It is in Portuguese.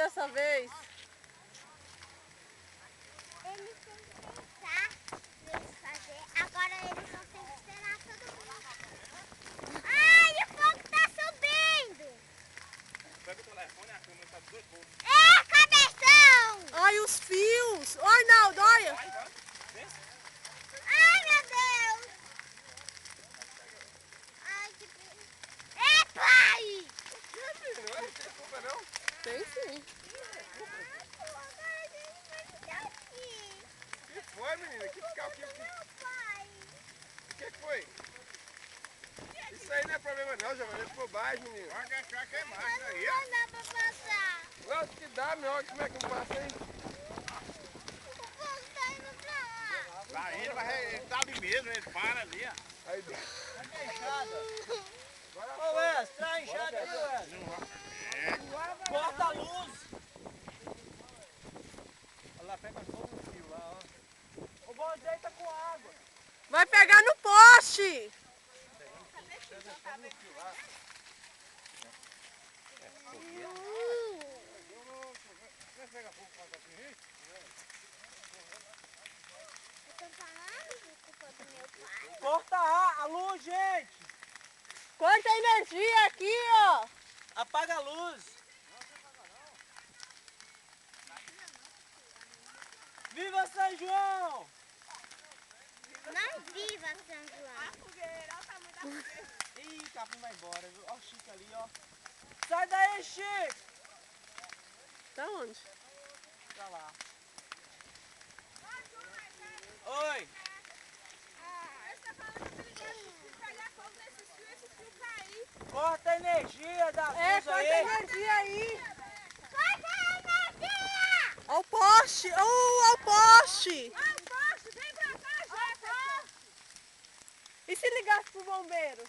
dessa vez? Eles têm que pensar pra eles fazer. Agora eles só têm que esperar todo mundo. Ai, o fogo tá subindo! Pega o telefone, a câmera tá dos dois pontos. É, cabeção! Ai, os fios! Ô, Arnaldo, olha! Vai. Ai, meu Deus! Ai, que... É, pai! Não é? Não tem culpa não. Tem sim. O que foi, menina? Que ficar o que? Meu pai! O que foi? Isso aí não é problema não, Giovana. É bobagem, menina. Vai deixar queimar isso aí, ó. Não dá pra passar. Lógico que dá, meu. Olha como é que não passa aí. O fogo tá indo pra lá. Vai indo, mas ele tá ali mesmo. Ele para ali, ó. Aí dá. Ô Wes, traz a enxada aí, Wes. Corta a luz. Olha lá, pega fogo no fio lá, ó. O bonde tá com água. Vai pegar no poste! Eu tô falando de culpa do meu pai. Corta a luz, gente. Corta a energia aqui, ó! Apaga a luz. Viva São João! Não viva São João. Ih, capim vai embora, viu? Ó o Chico ali, ó. Sai daí, Chico! Tá onde? Pra lá. Oi! Corta a energia da luz Corta aí! a energia aí! Corta a energia! Ao poste! Ao poste! Vem pra cá, Jota! E se ligasse pro bombeiro?